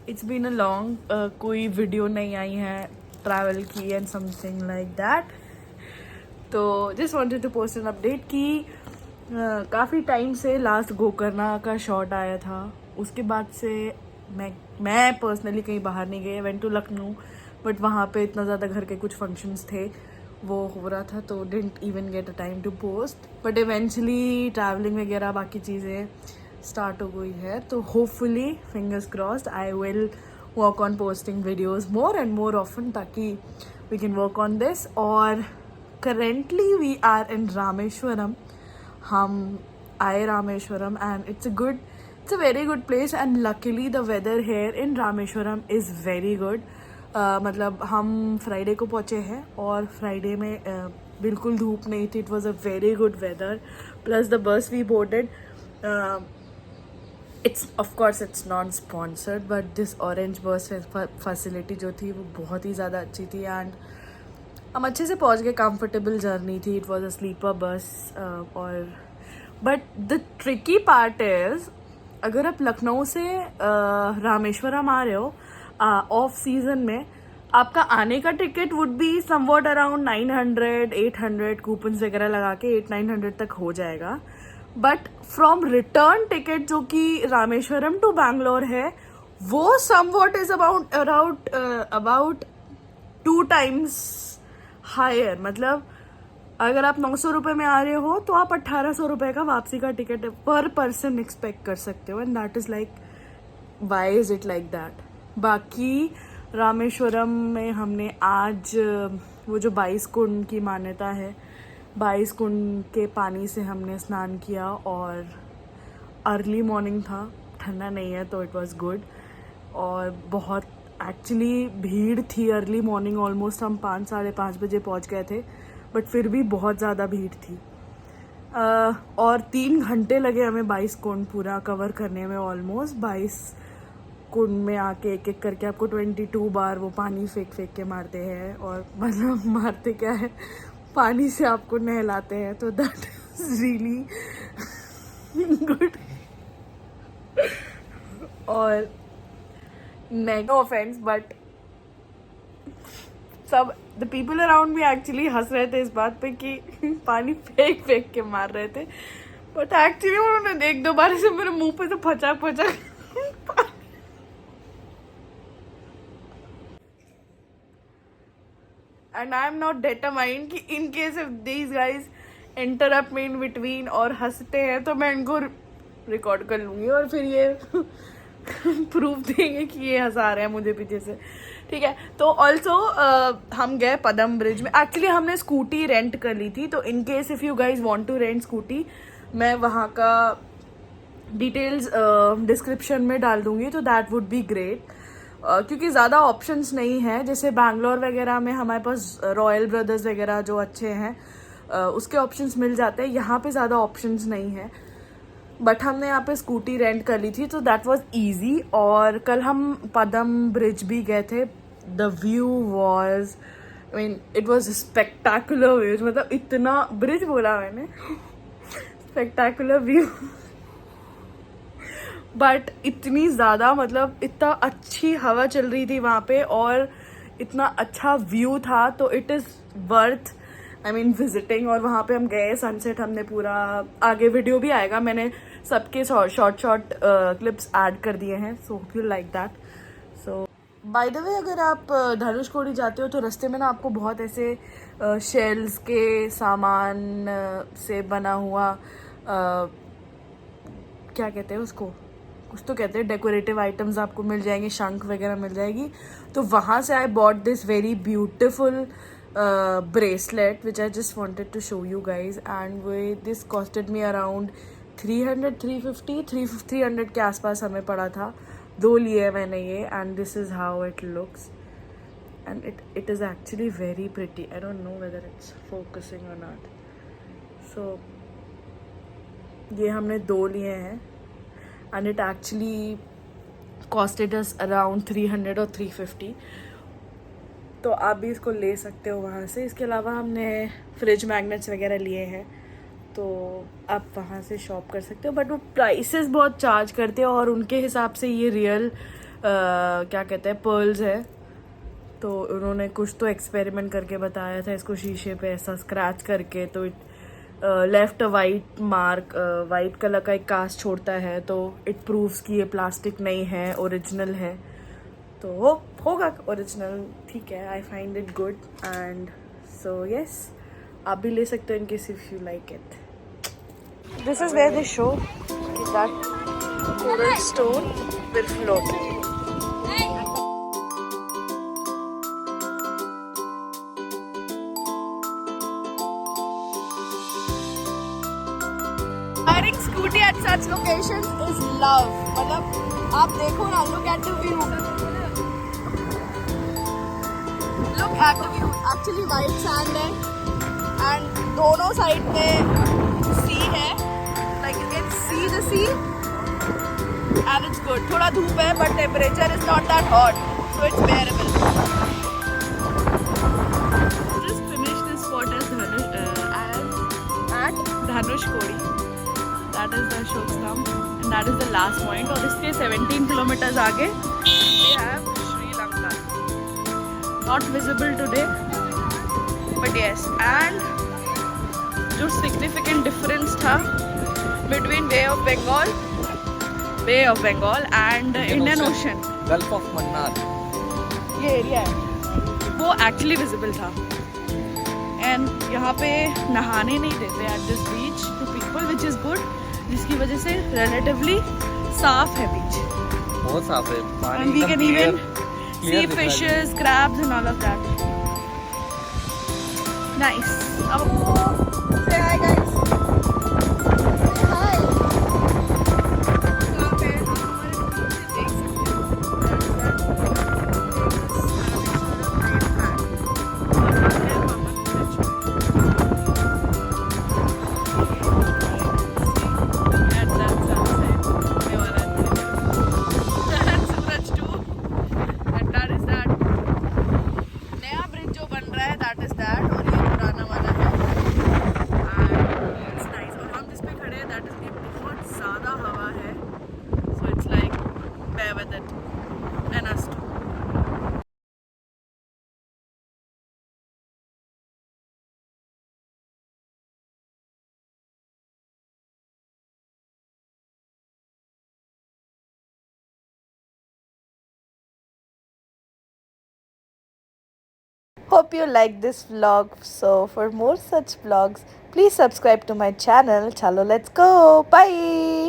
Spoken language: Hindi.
इट्स बीन अ लॉन्ग, कोई वीडियो नहीं आई है ट्रैवल की एंड समथिंग लाइक दैट। तो just wanted to post an update कि काफ़ी टाइम से लास्ट गोकर्णा का शॉट आया था, उसके बाद से मैं पर्सनली कहीं बाहर नहीं गई। वेंट टू लखनऊ, बट वहाँ पे इतना ज़्यादा घर के कुछ फंक्शंस थे, वो हो रहा था, तो didn't even get a time to post. But eventually travelling वगैरह बाकी चीज़ें स्टार्ट हो गई है, तो hopefully fingers crossed I will work on posting videos more and more often, ताकि we can work on this. और currently we are in Rameshwaram. हम आए Rameshwaram and it's a very good place and luckily the weather here in Rameswaram is very good. मतलब हम फ्राइडे को पहुँचे हैं और फ्राइडे में बिल्कुल धूप नहीं थी. It was a very good weather. Plus the bus we boarded, it's non sponsored, but this orange bus facility जो थी वो बहुत ही ज़्यादा अच्छी थी एंड हम अच्छे से पहुँच गए. कंफर्टेबल जर्नी थी. It was a sleeper bus. और but the tricky part is, अगर आप लखनऊ से रामेश्वरम आ रहे हो ऑफ सीजन में, आपका आने का ticket would be somewhat around 900-800 coupons वगैरह लगा के 800-900 तक हो जाएगा. बट फ्रॉम रिटर्न टिकट जो कि रामेश्वरम टू बैंगलोर है, वो somewhat is about 2 times higher. मतलब अगर आप 900 रुपये में आ रहे हो तो आप 1800 रुपये का वापसी का टिकट पर पर्सन एक्सपेक्ट कर सकते हो. And that is like, why is it like that. बाकी रामेश्वरम में हमने आज वो जो 22 कुंड की मान्यता है, 22 कुंड के पानी से हमने स्नान किया और अर्ली मॉर्निंग था, ठंडा नहीं है तो इट वाज गुड. और बहुत एक्चुअली भीड़ थी अर्ली मॉर्निंग. ऑलमोस्ट हम 5-5:30 बजे पहुंच गए थे, बट फिर भी बहुत ज़्यादा भीड़ थी. और 3 घंटे लगे हमें 22 कुंड पूरा कवर करने में. ऑलमोस्ट 22 कुंड में आके एक एक करके आपको 22 बार वो पानी फेंक के मारते हैं. और मतलब मारते क्या है, पानी से आपको नहलाते हैं. तो दैट इज रियली गुड. और नो ऑफेंस, बट सब the people around me actually हंस रहे थे इस बात पे कि पानी फेंक के मार रहे थे. बट एक्चुअली उन्होंने 1-2 बार से मेरे मुंह पे तो फचा and I am not determined कि in case if these guys interrupt me in between और हंसते हैं तो मैं इनको रिकॉर्ड कर लूंगी और फिर ये प्रूफ देंगे कि ये हंसा रहे हैं मुझे पीछे से. ठीक है. तो ऑल्सो हम गए पदम ब्रिज में. एक्चुअली हमने स्कूटी रेंट कर ली थी, तो in case if you guys want to rent scooty, मैं वहाँ का डिटेल्स डिस्क्रिप्शन में डाल दूंगी, तो दैट वुड बी ग्रेट. क्योंकि ज़्यादा ऑप्शंस नहीं है. जैसे बैंगलोर वगैरह में हमारे पास रॉयल ब्रदर्स वगैरह जो अच्छे हैं उसके ऑप्शंस मिल जाते हैं. यहाँ पे ज़्यादा ऑप्शंस नहीं है. बट हमने यहाँ पे स्कूटी रेंट कर ली थी, तो दैट वाज इजी. और कल हम पदम ब्रिज भी गए थे. The view was, I mean it was spectacular views. मतलब इतना ब्रिज बोला मैंने, स्पेक्टाकुलर व्यू. बट इतनी ज़्यादा, मतलब इतना अच्छी हवा चल रही थी वहाँ पे और इतना अच्छा व्यू था, तो इट इज़ वर्थ विजिटिंग. और वहाँ पे हम गए, सनसेट हमने पूरा, आगे वीडियो भी आएगा, मैंने सबके शॉर्ट क्लिप्स ऐड कर दिए हैं. So hope you like that. So by the way, अगर आप धनुषकोडी जाते हो तो रास्ते में ना आपको बहुत ऐसे शेल्स के सामान से बना हुआ क्या कहते हैं उसको, कुछ तो कहते हैं, डेकोरेटिव आइटम्स आपको मिल जाएंगे, शंख वगैरह मिल जाएगी. तो वहाँ से I bought this very beautiful bracelet which I just wanted to show you guys, and this costed me around 300 के आसपास हमें पड़ा था. 2 लिए मैंने ये, and this is how it looks, and it is actually very pretty. I don't know whether it's focusing or not. So ये हमने 2 लिए हैं and it actually costed us around 300 or 350. तो आप भी इसको ले सकते हो वहाँ से. इसके अलावा हमने फ्रिज मैग्नेट्स वगैरह लिए हैं, तो आप वहाँ से शॉप कर सकते हो. बट वो प्राइसेस बहुत चार्ज करते हैं और उनके हिसाब से ये रियल क्या कहते हैं, पर्ल्स है। तो उन्होंने कुछ तो एक्सपेरिमेंट करके बताया था इसको शीशे पे ऐसा स्क्रैच करके, तो it left a white mark, white colour का एक कास्ट छोड़ता है, तो इट प्रूव्स कि ये प्लास्टिक नहीं है, ओरिजिनल है। तो वो होगा ओरिजिनल, ठीक है। I find it good and so yes, आप भी ले सकते हो in case if you like it. This is where they show that coral stone will float. Riding scooty at such locations is love. मतलब आप देखो ना, look at the view. Look at the view. Actually white sand है and दोनों साइड में sea है. Like you can see the sea and it's good. थोड़ा धूप है but temperature is not that hot, so it's bearable. Just finished this spot at Dhanushkodi. That is the Ashok Stamp and that is the last point. और इसके 17 kilometers आगे we have Sri Lanka. Not visible today, but yes. And जो significant difference था between Bay of Bengal and Indian Ocean, Gulf of Mannar, ये एरिया है, वो actually visible था. And यहाँ पे नहाने नहीं देते at this beach to people, which is good. जिसकी वजह से relatively साफ है बीच. बहुत साफ है पानी. And we can even see दिख रहा है. fishes, crabs and all of that. Nice. अब say hi guys. Hi. यहाँ पे हम हमारे दूर से देख सकते हो. With it and us too. Hope you like this vlog. So for more such vlogs, please subscribe to my channel. Chalo, let's go. Bye.